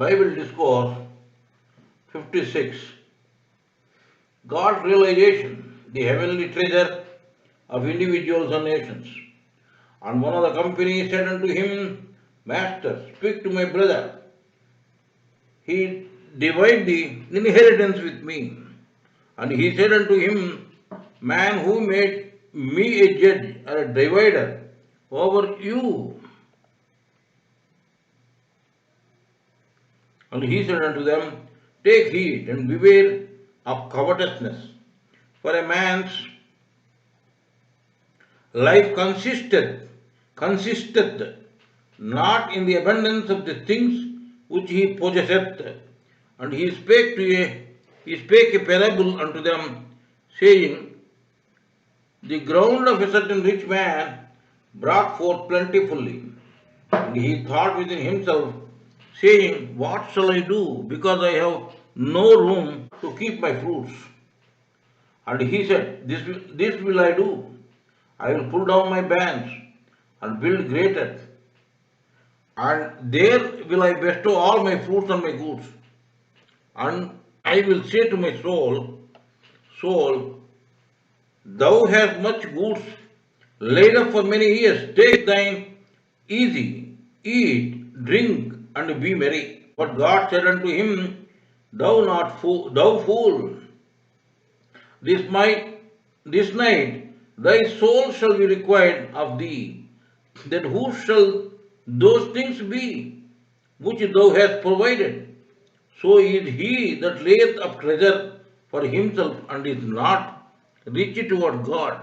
Bible Discourse 56. God's realization, the heavenly treasure of individuals and nations. And one of the company said unto him, Master, speak to my brother. He divide the inheritance with me. And he said unto him, Man, who made me a judge or a divider over you? And he said unto them, Take heed and beware of covetousness, for a man's life consisteth not in the abundance of the things which he possesseth. And he spake a parable unto them, saying, The ground of a certain rich man brought forth plentifully. And he thought within himself, saying, What shall I do, because I have no room to keep my fruits? And he said, This will I do. I will pull down my bands and build greater, and there will I bestow all my fruits and my goods. And I will say to my soul, Thou hast much goods laid up for many years. Take thine easy, eat, drink, and be merry. But God said unto him, thou fool, this night thy soul shall be required of thee. Then who shall those things be which thou hast provided? So is he that layeth up treasure for himself and is not rich toward God.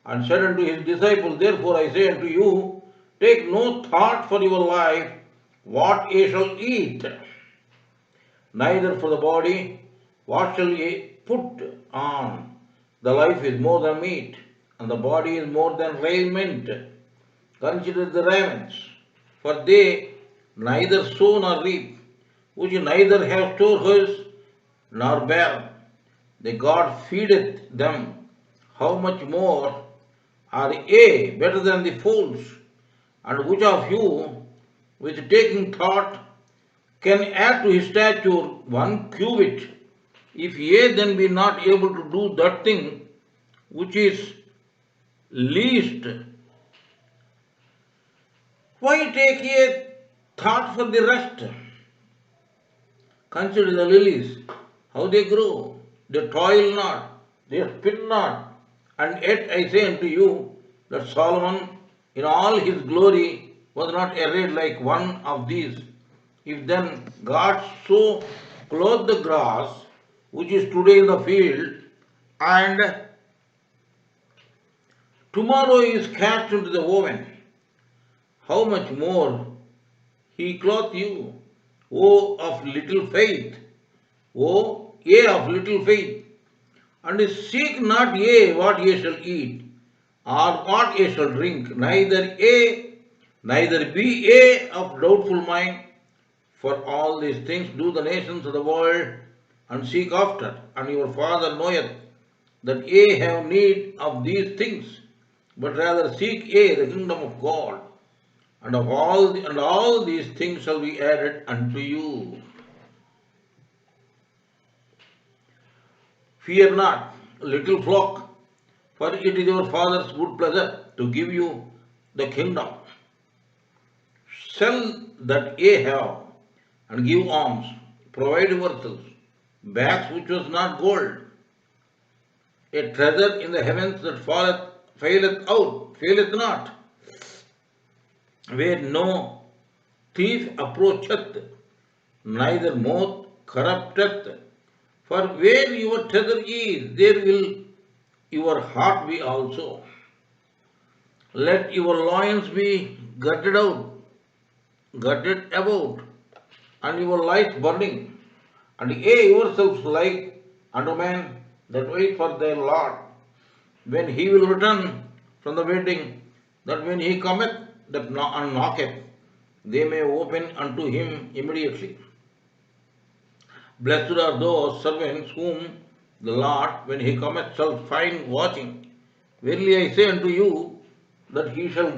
And said unto his disciples, Therefore I say unto you, take no thought for your life, what ye shall eat, neither for the body, what shall ye put on. The life is more than meat, and the body is more than raiment. Consider the ravens, for they neither sow nor reap, which neither have storehouses nor barn. The God feedeth them. How much more are ye better than the fowls? And which of you, with taking thought, can add to his stature 1 cubit? If ye then be not able to do that thing which is least, why take ye thought for the rest? Consider the lilies, how they grow. They toil not, they spin not. And yet I say unto you that Solomon in all his glory was not arrayed like one of these. If then God so clothed the grass, which is today in the field, and tomorrow is cast into the oven, how much more he clothe you, O of little faith, O ye of little faith. And seek not ye what ye shall eat, or what ye shall drink, neither be ye of doubtful mind. For all these things do the nations of the world, and seek after, and your Father knoweth that ye have need of these things. But rather seek ye the kingdom of God, and all these things shall be added unto you. Fear not, little flock, for it is your Father's good pleasure to give you the kingdom. Sell that ye have, and give alms. Provide yourselves bags which was not gold, a treasure in the heavens that faileth not, where no thief approacheth, neither moth corrupteth. For where your treasure is, there will your heart be also. Let your loins be girded about, and your lights burning, and ye yourselves like unto men that wait for their Lord, when he will return from the wedding, that when he cometh and knocketh, they may open unto him immediately. Blessed are those servants whom the Lord, when he cometh, shall find watching. Verily I say unto you, that he shall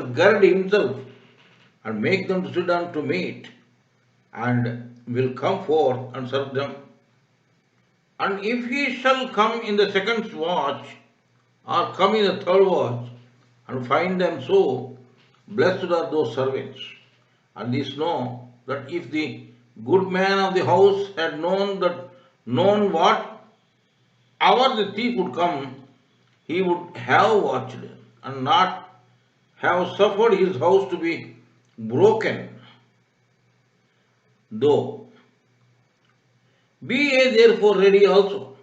gird himself and make them to sit down to meat, and will come forth and serve them. And if he shall come in the second watch, or come in the third watch, and find them so, blessed are those servants. And this know that if the good man of the house had known what hour the thief would come, he would have watched and not have suffered his house to be broken. Though be ye therefore ready also,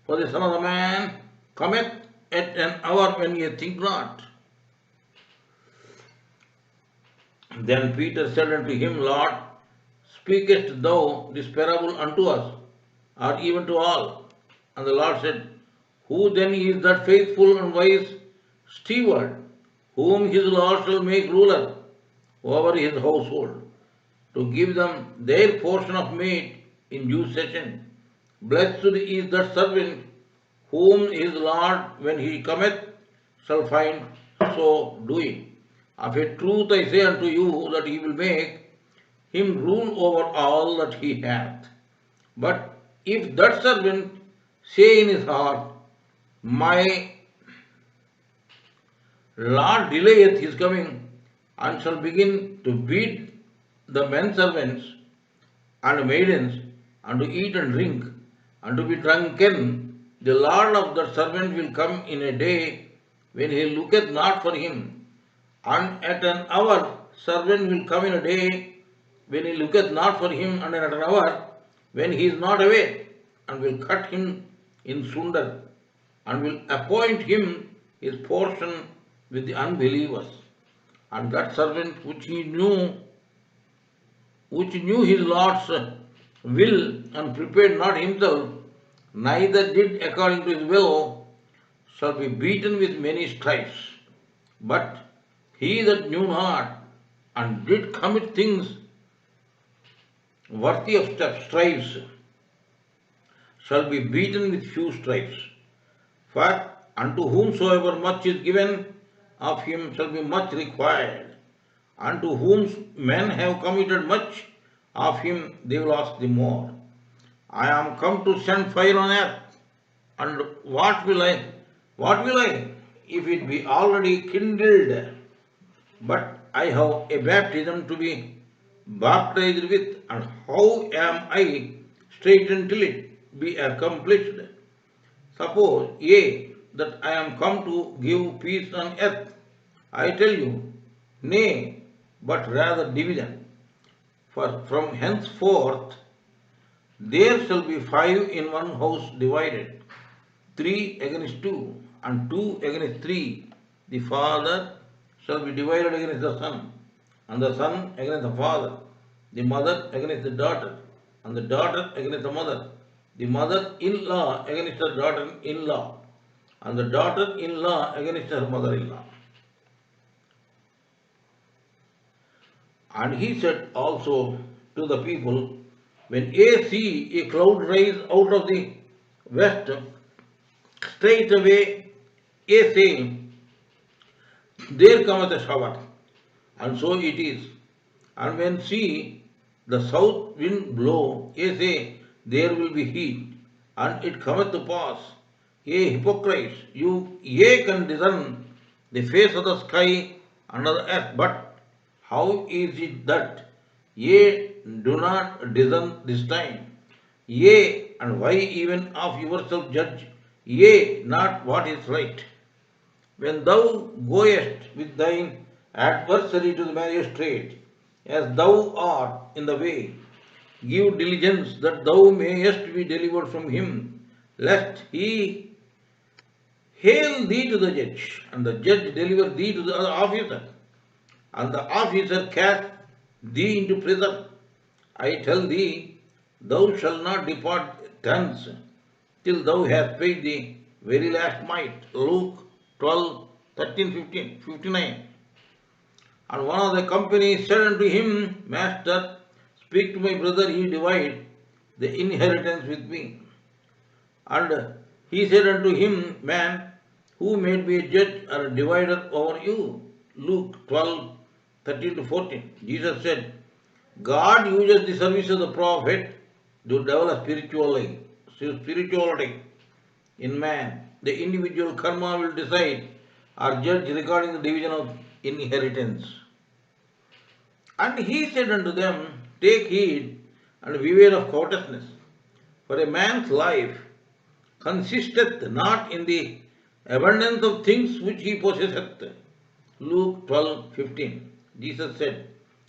for the Son of the Man cometh at an hour when ye think not. Then Peter said unto him, Lord, speakest thou this parable unto us, or even to all? And the Lord said, Who then is that faithful and wise steward, whom his Lord shall make ruler over his household, to give them their portion of meat in due season? Blessed is that servant whom his Lord, when he cometh, shall find so doing. Of a truth I say unto you that he will make him rule over all that he hath. But if that servant say in his heart, My Lord delayeth his coming, and shall begin to beat the men servants and maidens, and to eat and drink, and to be drunken, the Lord of that servant will come in a day when he looketh not for him, and at an hour servant will come in a day when he looketh not for him, and at an hour when he is not aware, and will cut him in sunder, and will appoint him his portion with the unbelievers. And that servant which knew his Lord's will and prepared not himself, neither did according to his will, shall be beaten with many stripes. But he that knew not and did commit things worthy of stripes shall be beaten with few stripes. For unto whomsoever much is given, of him shall be much required. Unto whom men have committed much, of him they will ask the more. I am come to send fire on earth, and what will I? What will I, if it be already kindled? But I have a baptism to be baptized with, and how am I straitened till it be accomplished? Suppose, yea, that I am come to give peace on earth. I tell you, nay, but rather division. For from henceforth there shall be 5 in one house divided, 3 against 2, and 2 against 3. The father shall be divided against the son, and the son against the father, the mother against the daughter, and the daughter against the mother-in-law against her daughter-in-law, and the daughter-in-law against her mother-in-law. And he said also to the people, When ye see a cloud rise out of the west, straightway ye say, There cometh a shower. And so it is. And when see the south wind blow, ye say, There will be heat, and it cometh to pass. Ye hypocrites, ye can discern the face of the sky and of the earth, but how is it that ye do not discern this time? Yea, and why even of yourself judge ye not what is right? When thou goest with thine adversary to the magistrate, as thou art in the way, give diligence that thou mayest be delivered from him, lest he hail thee to the judge, and the judge deliver thee to the other officer, and the officer cast thee into prison. I tell thee, thou shalt not depart thence till thou hast paid the very last mite. Luke 12, 13, 15, 59. And one of the company said unto him, Master, speak to my brother, he divide the inheritance with me. And he said unto him, Man, who made me a judge or a divider over you? Luke 12, 13 to 14. Jesus said, God uses the service of the prophet to develop spirituality in man. The individual karma will decide or judge regarding the division of inheritance. And he said unto them, take heed and beware of covetousness, for a man's life consisteth not in the abundance of things which he possesseth. Luke 12:15. Jesus said,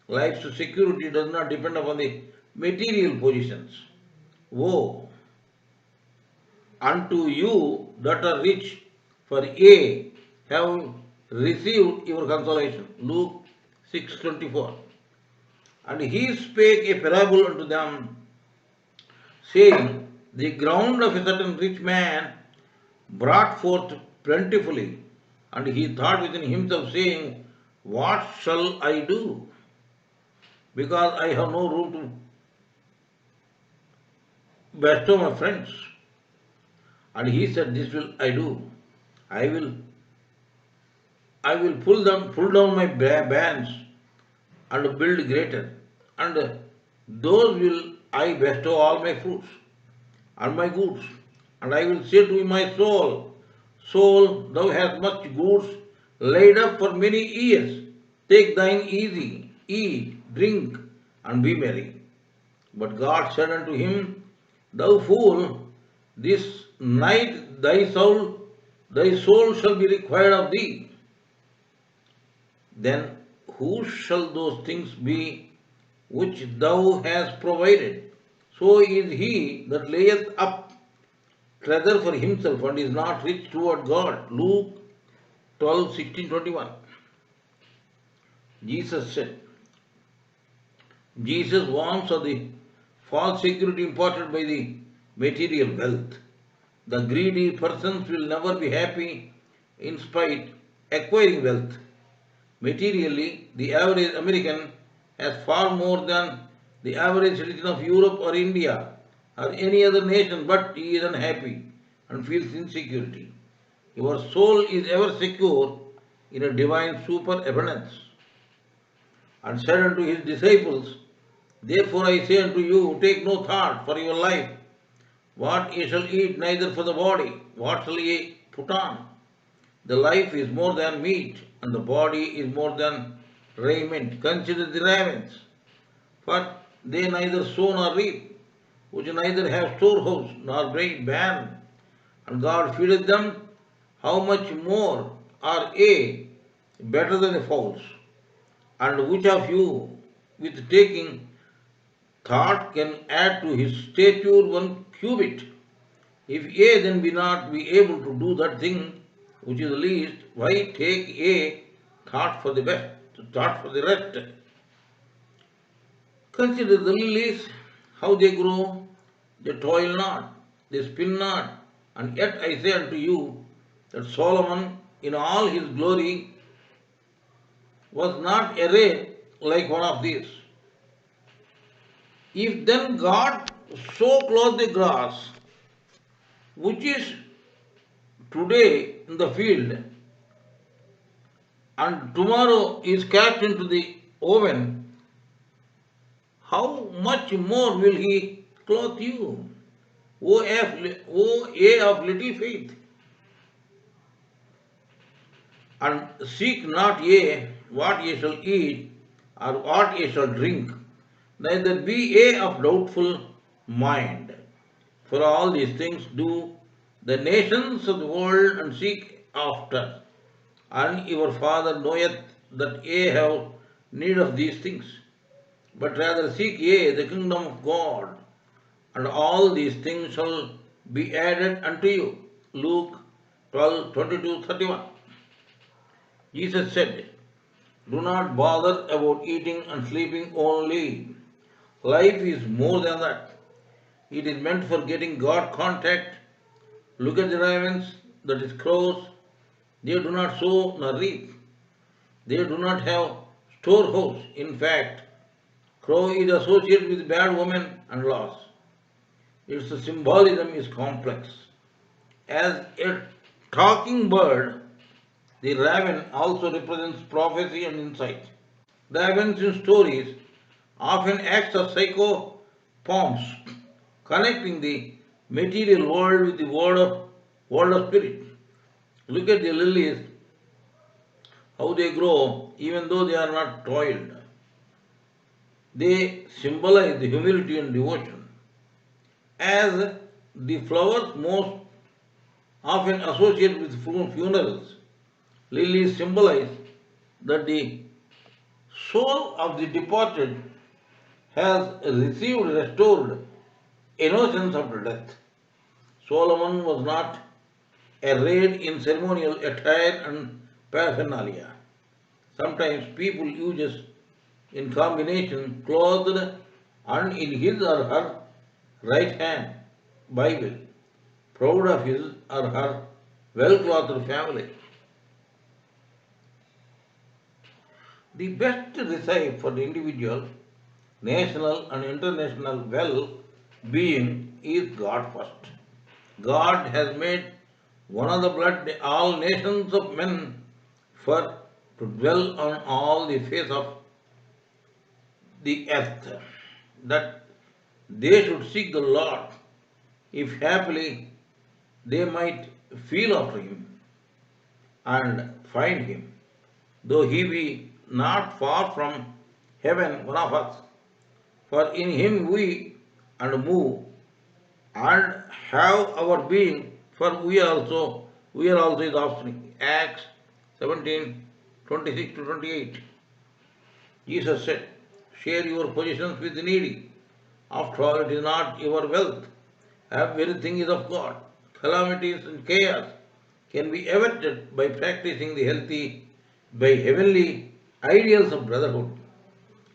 life's security does not depend upon the material possessions. Woe unto you that are rich, for ye have received your consolation. Luke 6:24. And he spake a parable unto them, saying, the ground of a certain rich man brought forth plentifully, and he thought within himself, saying, what shall I do? Because I have no room to bestow my friends. And he said, this will I do. I will I will pull down my bands and build greater. And those will I bestow all my fruits and my goods. And I will say to my soul, soul, thou hast much goods laid up for many years. Take thine easy, eat, drink, and be merry. But God said unto him, thou fool, this night thy soul shall be required of thee. Then whose shall those things be which thou hast provided? So is he that layeth up treasure for himself and is not rich toward God. Luke 12:16-21. Jesus said, Jesus warns of the false security imparted by the material wealth. The greedy persons will never be happy in spite acquiring wealth. Materially, the average American has far more than the average citizen of Europe or India or any other nation, but he is unhappy and feels insecurity. Your soul is ever secure in a divine superabundance. And said unto his disciples, therefore I say unto you, take no thought for your life, what ye shall eat, neither for the body, what shall ye put on. The life is more than meat, and the body is more than raiment. Consider the ravens, for they neither sow nor reap, which neither have storehouse nor barn, and God feedeth them. How much more are ye better than the fowls? And which of you, with taking thought, can add to his stature one cubit? If ye then be not be able to do that thing which is the least, why take ye thought for the best, thought for the rest? Consider the lilies, how they grow, they toil not, they spin not, and yet I say unto you that Solomon in all his glory was not arrayed like one of these. If then God so clothe the grass, which is today in the field, and tomorrow is cast into the oven, how much more will he clothe you, O ye of little faith? And seek not ye what ye shall eat, or what ye shall drink, neither be ye of doubtful mind. For all these things do the nations of the world and seek after, and your Father knoweth that ye have need of these things. But rather seek ye the kingdom of God, and all these things shall be added unto you. Luke 12:22-31. Jesus said, do not bother about eating and sleeping only. Life is more than that. It is meant for getting God contact. Look at the ravens, that is crows. They do not sow nor reap. They do not have storehouse. In fact, crow is associated with bad women and loss. Its symbolism is complex. As a talking bird, the raven also represents prophecy and insight. The events in stories often acts as psychopomps, connecting the material world with the world of spirit. Look at the lilies, how they grow, even though they are not toiled. They symbolize the humility and devotion. As the flowers most often associated with funerals, lilies symbolize that the soul of the departed has received restored innocence after death. Solomon was not arrayed in ceremonial attire and paraphernalia. Sometimes people use this in combination clothed and in his or her right hand Bible, proud of his or her well-clothed family. The best recipe for the individual, national and international well-being is God first. God has made one of the blood all nations of men for to dwell on all the face of the earth, that they should seek the Lord, if happily they might feel after him and find him, though he be not far from heaven, one of us. For in him we and move and have our being, for we are also his offspring. Acts 17:26 to 28. Jesus said, share your possessions with the needy. After all, it is not your wealth. Everything is of God. Calamities and chaos can be averted by practicing the by heavenly ideals of brotherhood.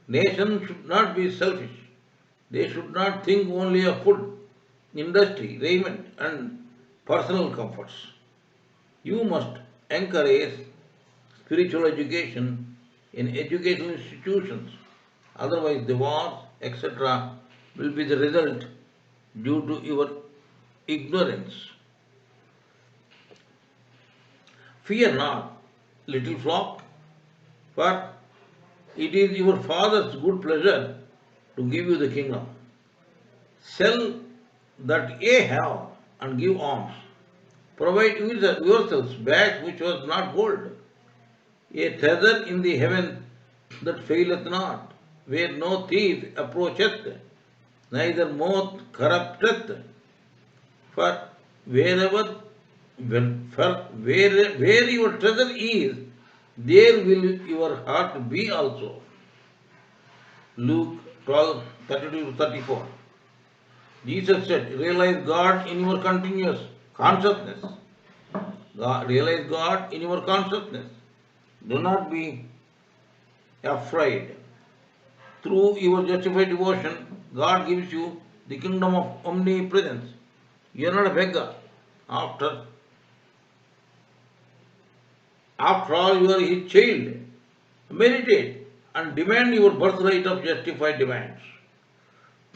Nations should not be selfish. They should not think only of food, industry, raiment, and personal comforts. You must encourage spiritual education in educational institutions. Otherwise, the wars, etc., will be the result due to your ignorance. Fear not, little flock, for it is your Father's good pleasure to give you the kingdom. Sell that ye have and give alms. Provide yourselves bags which was not gold, a treasure in the heaven that faileth not, where no thief approacheth, neither moth corrupteth. For wherever where your treasure is, there will your heart be also. Luke 12:32 to 34. Jesus said, realize God in your continuous consciousness. Realize God in your consciousness. Do not be afraid. Through your justified devotion, God gives you the kingdom of omnipresence. You are not a beggar. After, after all, you are his child. Meditate and demand your birthright of justified demands.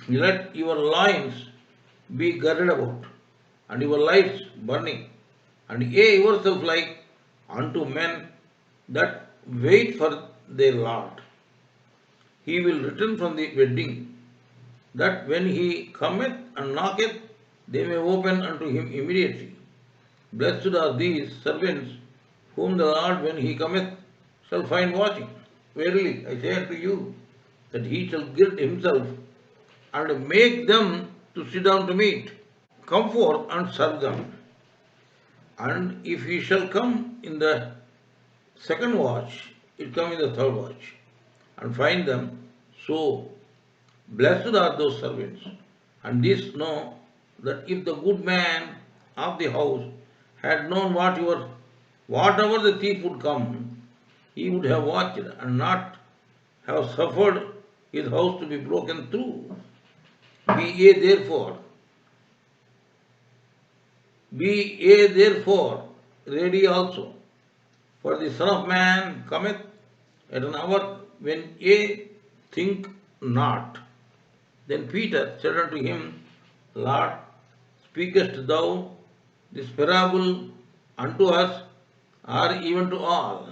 Let your loins be girded about, and your lights burning, and ye yourself like unto men that wait for their Lord. He will return from the wedding, that when he cometh and knocketh, they may open unto him immediately. Blessed are these servants whom the Lord, when he cometh, shall find watching. Verily, I say unto you, that he shall gird himself and make them to sit down to meat. Come forth and serve them. And if he shall come in the second watch, it come in the third watch, and find them so. Blessed are those servants. And this know that if the good man of the house had known whatever the thief would come, he would have watched and not have suffered his house to be broken through. Be ye therefore, ready also, for the Son of Man cometh at an hour when ye think not. Then Peter said unto him, Lord, speakest thou this parable unto us, or even to all?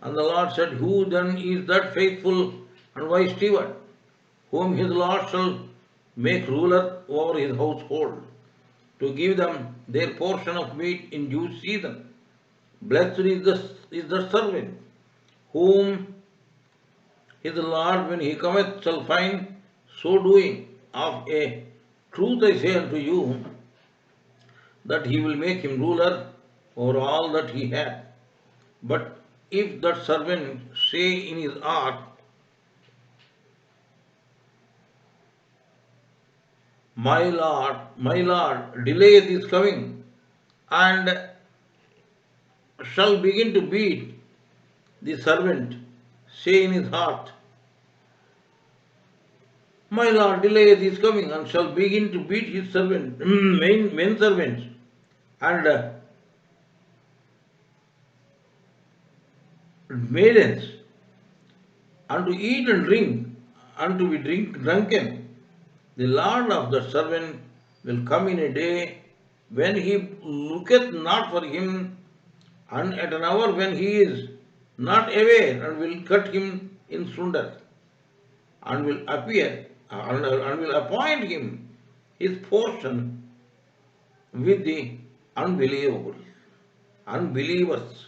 And the Lord said, who then is that faithful and wise steward, whom his Lord shall make ruler over his household, to give them their portion of meat in due season? Blessed is the servant, whom his Lord, when he cometh, shall find so doing. Of a truth I say unto you, that he will make him ruler over all that he hath. But if that servant say in his heart, my Lord, delayeth his coming, and shall begin to beat the servant, say in his heart, my Lord delayeth his coming, and shall begin to beat his servant, men servants, and maidens, and to eat and drink, and to be drunken, the Lord of the servant will come in a day when he looketh not for him, and at an hour when he is not aware, and will cut him in sunder, and will appear, and will appoint him his portion with the unbelievable, unbelievers.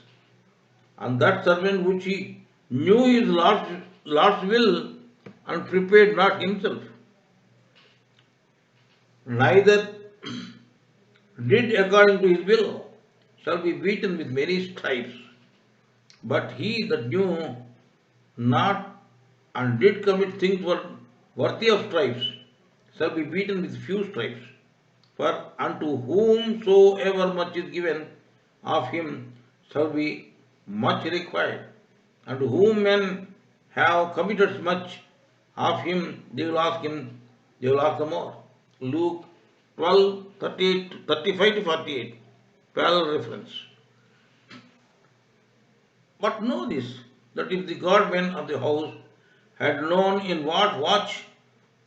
And that servant which he knew his Lord's will, and prepared not himself, neither did according to his will, shall be beaten with many stripes. But he that knew not, and did commit things worthy of stripes, shall be beaten with few stripes. For unto whomsoever much is given, of him shall be much required. And to whom men have committed much, of him they will ask the more. Luke 12, 35 to 48, parallel reference. But know this, that if the guardmen of the house had known in what watch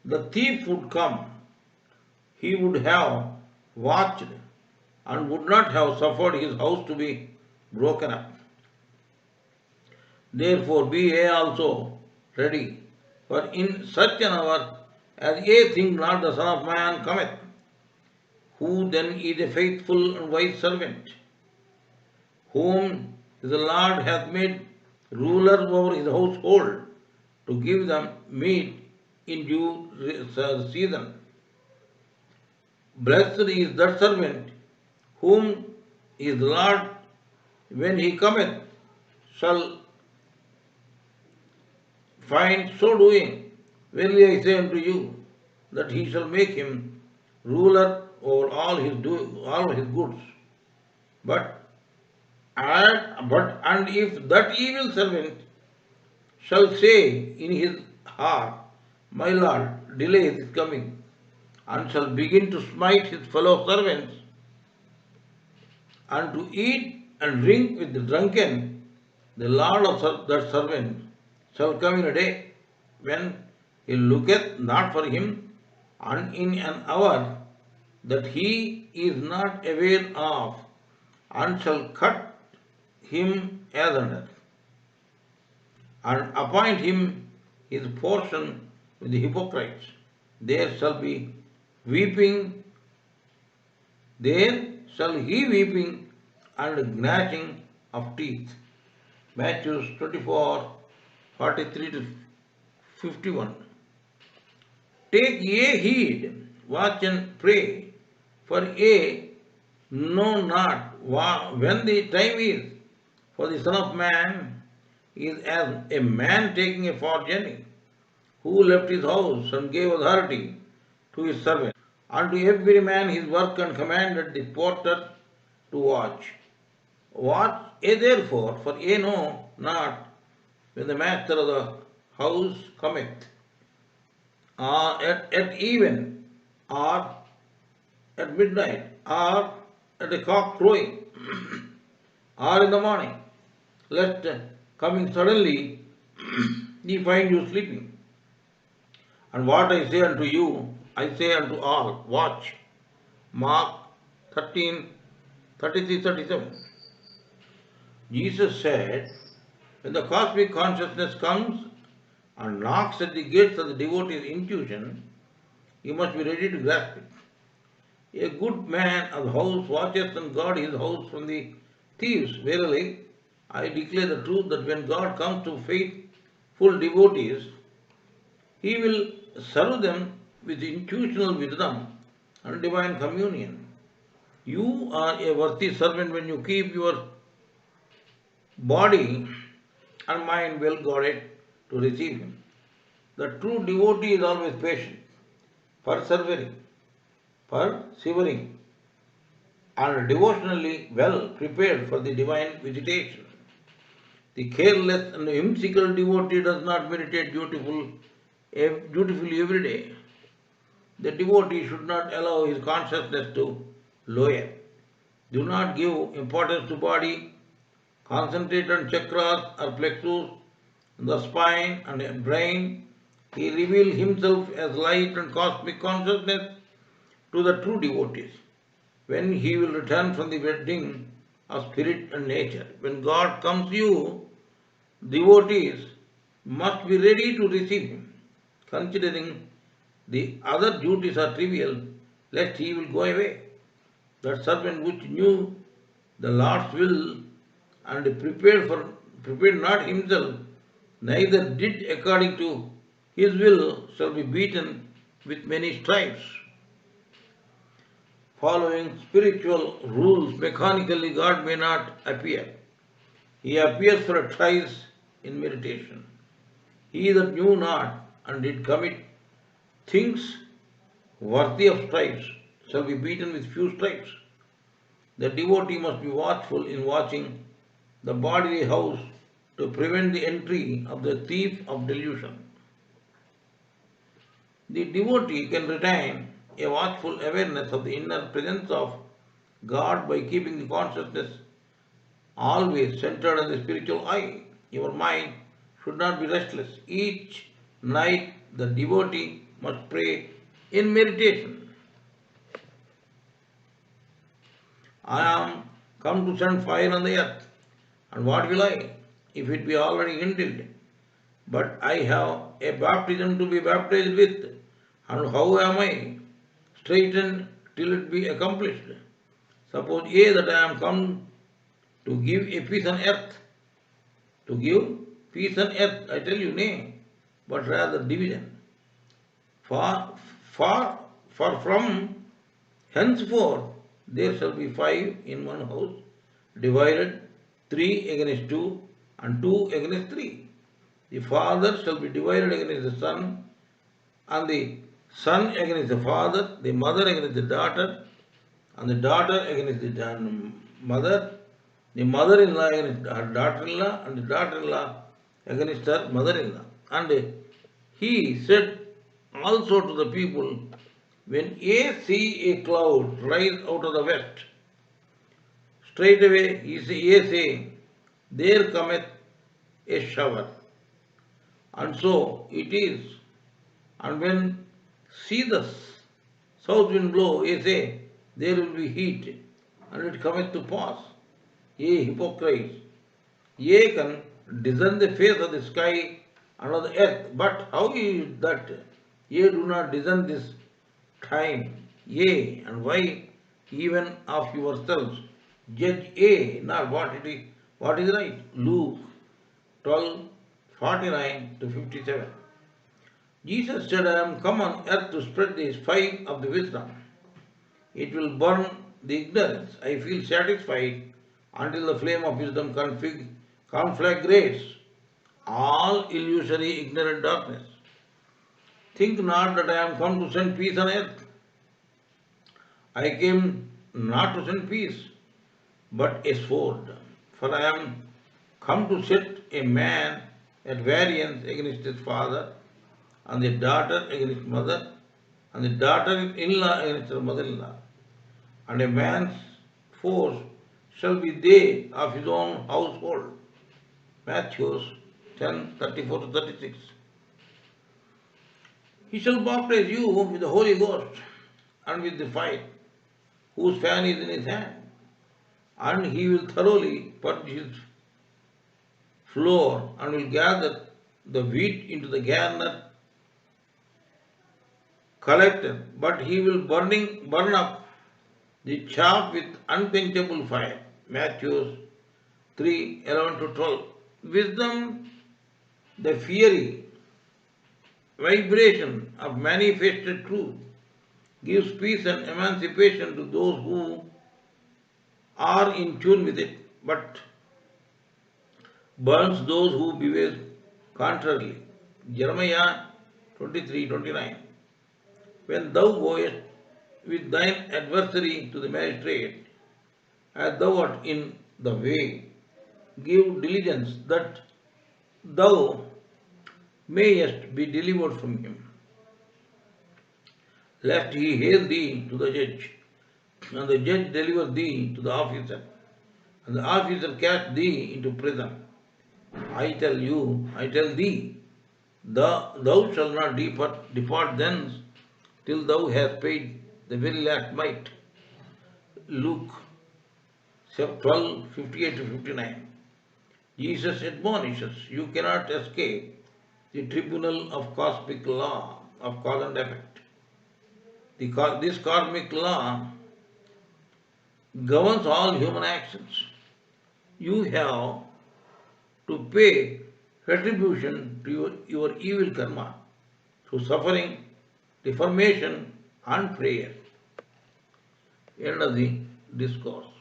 the thief would come, he would have watched, and would not have suffered his house to be broken up. Therefore be ye also ready, for in such an hour as ye think not the Son of Man cometh. Who then is a faithful and wise servant, whom the Lord hath made ruler over his household, to give them meat in due season? Blessed is that servant, whom his Lord, when he cometh, shall find so doing. Verily I say unto you, that he shall make him ruler over all his goods. But and if that evil servant shall say in his heart, my Lord delay his coming, and shall begin to smite his fellow servants, and to eat and drink with the drunken, the Lord of that servant shall come in a day when he looketh not for him, and in an hour that he is not aware of, and shall cut him asunder, and appoint him his portion with the hypocrites. There shall be weeping, there shall he weeping and gnashing of teeth. Matthew 24, 43 to 51. Take ye heed, watch and pray, for ye know not when the time is. For the Son of Man is as a man taking a far journey, who left his house and gave authority to his servant, unto every man his work, and commanded the porter to watch. Watch ye therefore, for ye know not when the master of the house cometh, or at even, or at midnight, or at the cock crowing, or in the morning, lest coming suddenly he find you sleeping. And what I say unto you, I say unto all, watch. Mark 13, 33, 37. Jesus said, When the cosmic consciousness comes and knocks at the gates of the devotee's intuition, he must be ready to grasp it. A good man of the house watches and guards his house from the thieves. Verily, I declare the truth that when God comes to faithful devotees, he will serve them with intuitional wisdom and divine communion. You are a worthy servant when you keep your body and mind well guarded to receive him. The true devotee is always patient, persevering, and devotionally well prepared for the divine visitation. The careless and whimsical devotee does not meditate beautifully every day. The devotee should not allow his consciousness to lower. Do not give importance to body. Concentrate on chakras or plexus, the spine and the brain. He reveals himself as light and cosmic consciousness to the true devotees. When he will return from the wedding of spirit and nature. When God comes to you, devotees must be ready to receive him, considering the other duties are trivial, lest he will go away. That servant which knew the Lord's will and prepared not himself, neither did according to his will, shall be beaten with many stripes. Following spiritual rules mechanically, God may not appear. He appears for a trials in meditation. He that knew not and did commit things worthy of stripes shall be beaten with few stripes. The devotee must be watchful in watching the bodily house to prevent the entry of the thief of delusion. The devotee can retain a watchful awareness of the inner presence of God by keeping the consciousness always centered on the spiritual eye. Your mind should not be restless. Each night the devotee must pray in meditation. I am come to send fire on the earth, and what will I, if it be already kindled? But I have a baptism to be baptized with, and how am I straitened till it be accomplished? Suppose ye that I am come to give a peace on earth, to give peace on earth, I tell you, nay, but rather division. Far, far from henceforth there shall be five in one house, divided three against two, and two against three. The father shall be divided against the son, and the son against the father, the mother against the daughter, and the daughter against the mother, the mother-in-law against her daughter-in-law, and the daughter-in-law against her mother-in-law. And he said also to the people, when ye see a cloud rise out of the west, straightway ye say, there cometh a shower. And so it is. And when see the south wind blow, ye say, there will be heat, and it cometh to pass. Ye hypocrites, ye can discern the face of the sky and of the earth, but how is it that ye do not discern this time? Yea, and why even of yourselves judge ye not what is right? Luke 12:49 to 57. Jesus said, I am come on earth to spread the fire of the wisdom. It will burn the ignorance. I feel satisfied until the flame of wisdom conflagrates all illusory ignorant darkness. Think not that I am come to send peace on earth. I came not to send peace, but a sword. For I am come to set a man at variance against his father, and the daughter against mother, and the daughter-in-law against her mother-in-law. And a man's foes shall be they of his own household. Matthew 10:34 to 36. He shall baptize you with the Holy Ghost and with the fire, whose fan is in his hand, and he will thoroughly purge his floor and will gather the wheat into the garner collector, but he will burn up the chaff with unquenchable fire. Matthew 3:11 to 12. Wisdom, the fiery vibration of manifested truth, gives peace and emancipation to those who are in tune with it, but burns those who behave contrarily. Jeremiah 23:29. When thou goest with thine adversary to the magistrate, as thou art in the way, give diligence that thou mayest be delivered from him, lest he hail thee to the judge, and the judge deliver thee to the officer, and the officer cast thee into prison. I tell thee, thou shalt not depart thence till thou hast paid the very last mite. Luke 12:58 to 59. Jesus admonishes, you cannot escape the tribunal of cosmic law of cause and effect. This cosmic law governs all human actions. You have to pay retribution to your evil karma through suffering, reformation, and prayer. End of the discourse.